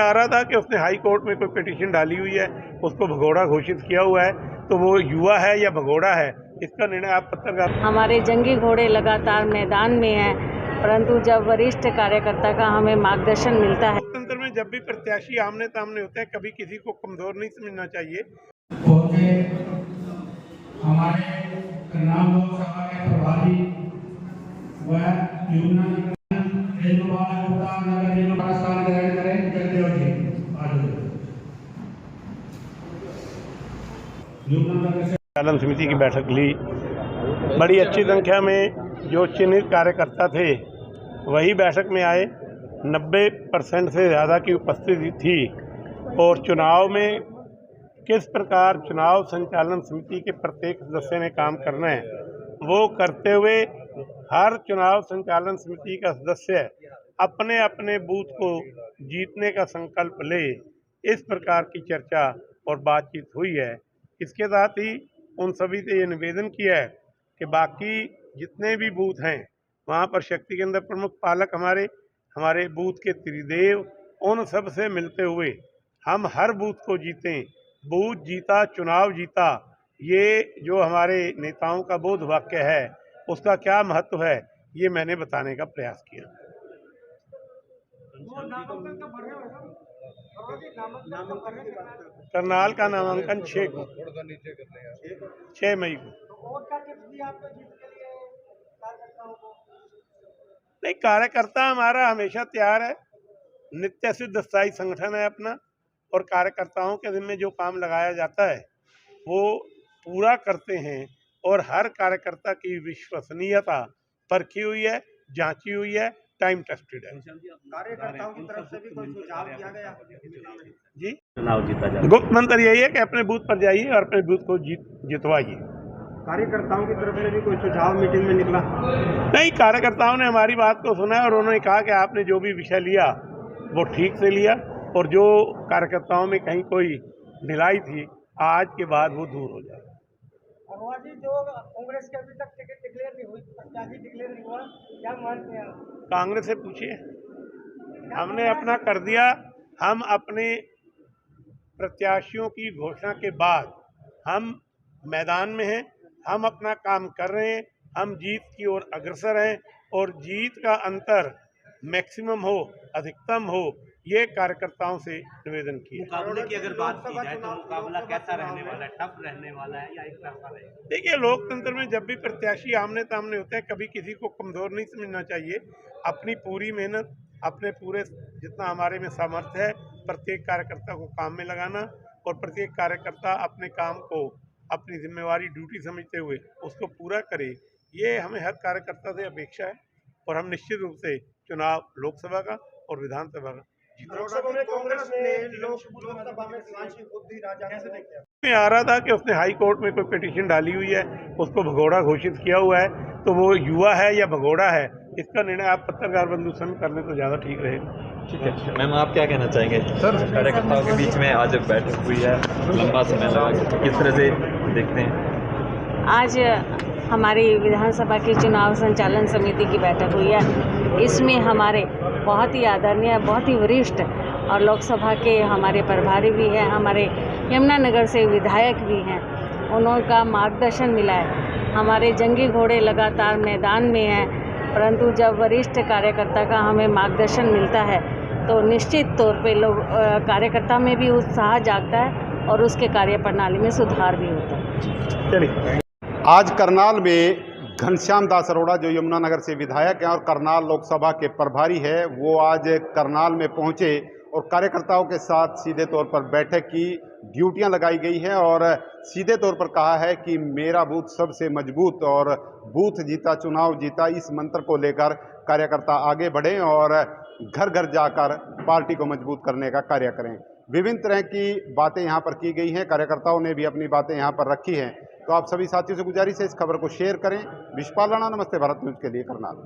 आ रहा था कि उसने हाई कोर्ट में कोई पिटीशन डाली हुई है, उसको भगोड़ा घोषित किया हुआ है, तो वो युवा है या भगोड़ा है, इसका निर्णय आप पत्रकार। हमारे जंगी घोड़े लगातार मैदान में हैं, परंतु जब वरिष्ठ कार्यकर्ता का हमें मार्गदर्शन मिलता है। लोकतंत्र में जब भी प्रत्याशी आमने सामने होते हैं, कभी किसी को कमजोर नहीं समझना चाहिए। हमारे करनाल लोकसभा के प्रभारी व संचालन समिति की बैठक ली। बड़ी अच्छी संख्या में जो चिन्हित कार्यकर्ता थे वही बैठक में आए। 90% से ज़्यादा की उपस्थिति थी और चुनाव में किस प्रकार चुनाव संचालन समिति के प्रत्येक सदस्य ने काम करना है वो करते हुए हर चुनाव संचालन समिति का सदस्य अपने अपने बूथ को जीतने का संकल्प ले, इस प्रकार की चर्चा और बातचीत हुई है। इसके साथ ही उन सभी से ये निवेदन किया है कि बाकी जितने भी बूथ हैं वहाँ पर शक्ति केंद्र प्रमुख पालक हमारे बूथ के त्रिदेव, उन सब से मिलते हुए हम हर बूथ को जीतें। बूथ जीता चुनाव जीता, ये जो हमारे नेताओं का बोध वाक्य है उसका क्या महत्व है ये मैंने बताने का प्रयास किया। करनाल का नामांकन 6 मई को। नहीं, कार्यकर्ता हमारा हमेशा तैयार है, नित्य सिद्ध स्थायी संगठन है अपना, और कार्यकर्ताओं के जिम्मे जो काम लगाया जाता है वो पूरा करते हैं और हर कार्यकर्ता की विश्वसनीयता परखी हुई है, जांची हुई है, टाइम टेस्टेड है। कार्यकर्ताओं की तरफ से भी कोई सुझाव दिया गया जी, चुनाव जीता जाए। गुप्त मंत्र यही है कि अपने बूथ पर जाइए और अपने बूथ को जितवाइए। कार्यकर्ताओं की तरफ से भी कोई सुझाव मीटिंग में निकला? नहीं, कार्यकर्ताओं ने हमारी बात को सुना और उन्होंने कहा कि आपने जो भी विषय लिया वो ठीक से लिया, और जो कार्यकर्ताओं में कहीं कोई ढिलाई थी आज के बाद वो दूर हो जाए। जो कांग्रेस के अभी तक टिकट डिक्लेयर नहीं हुई, प्रत्याशी डिक्लेयर नहीं हुआ, क्या मानते हैं आप? कांग्रेस से पूछिए, हमने अपना कर दिया। हम अपने प्रत्याशियों की घोषणा के बाद हम मैदान में हैं, हम अपना काम कर रहे हैं, हम जीत की ओर अग्रसर हैं, और जीत का अंतर मैक्सिमम हो, अधिकतम हो, ये कार्यकर्ताओं से निवेदन किया। मुकाबले की अगर बात की जाए तो मुकाबला कैसा रहने वाला है? टफ रहने वाला है या एक तरफा रहेगा? देखिए, लोकतंत्र में जब भी प्रत्याशी आमने सामने होते हैं, कभी किसी को कमजोर नहीं समझना चाहिए। अपनी पूरी मेहनत, अपने पूरे जितना हमारे में सामर्थ्य है, प्रत्येक कार्यकर्ता को काम में लगाना, और प्रत्येक कार्यकर्ता अपने काम को अपनी जिम्मेवारी ड्यूटी समझते हुए उसको पूरा करे, ये हमें हर कार्यकर्ता से अपेक्षा है। और हम निश्चित रूप से चुनाव लोकसभा का और विधानसभा का लोकसभा में कांग्रेस ने लोकसभा में सांसद बुद्धि राजा कैसे देखते हैं? में आ रहा था कि उसने हाई कोर्ट में कोई पिटीशन डाली हुई है, उसको भगोड़ा घोषित किया हुआ है, तो वो युवा है या भगोड़ा है, इसका निर्णय आप पत्रकार बंधु संग कर लें तो ज़्यादा ठीक रहेगा। ठीक है मैम, आप क्या कहना चाहेंगे? सर, कार्यकर्ताओं के बीच में आज बैठक हुई है, लंबा समय लगा, किस तरह से देखते हैं? आज हमारी विधानसभा की चुनाव संचालन समिति की बैठक हुई है। इसमें हमारे बहुत ही आदरणीय, बहुत ही वरिष्ठ और लोकसभा के हमारे प्रभारी भी हैं, हमारे यमुनानगर से विधायक भी हैं, उनका मार्गदर्शन मिला है। हमारे जंगी घोड़े लगातार मैदान में हैं, परंतु जब वरिष्ठ कार्यकर्ता का हमें मार्गदर्शन मिलता है तो निश्चित तौर पे लोग कार्यकर्ता में भी उत्साह जागता है और उसके कार्यप्रणाली में सुधार भी होता है। चलिए, आज करनाल में घनश्याम दास अरोड़ा जो यमुनानगर से विधायक हैं और करनाल लोकसभा के प्रभारी है, वो आज करनाल में पहुंचे और कार्यकर्ताओं के साथ सीधे तौर पर बैठक की ड्यूटियां लगाई गई हैं और सीधे तौर पर कहा है कि मेरा बूथ सबसे मजबूत और बूथ जीता चुनाव जीता, इस मंत्र को लेकर कार्यकर्ता आगे बढ़ें और घर घर जाकर पार्टी को मजबूत करने का कार्य करें। विभिन्न तरह की बातें यहाँ पर की गई हैं, कार्यकर्ताओं ने भी अपनी बातें यहाँ पर रखी हैं। तो आप सभी साथियों से गुजारिश है इस खबर को शेयर करें। विश्वपाल राणा, नमस्ते भारत न्यूज़ के लिए करनाल।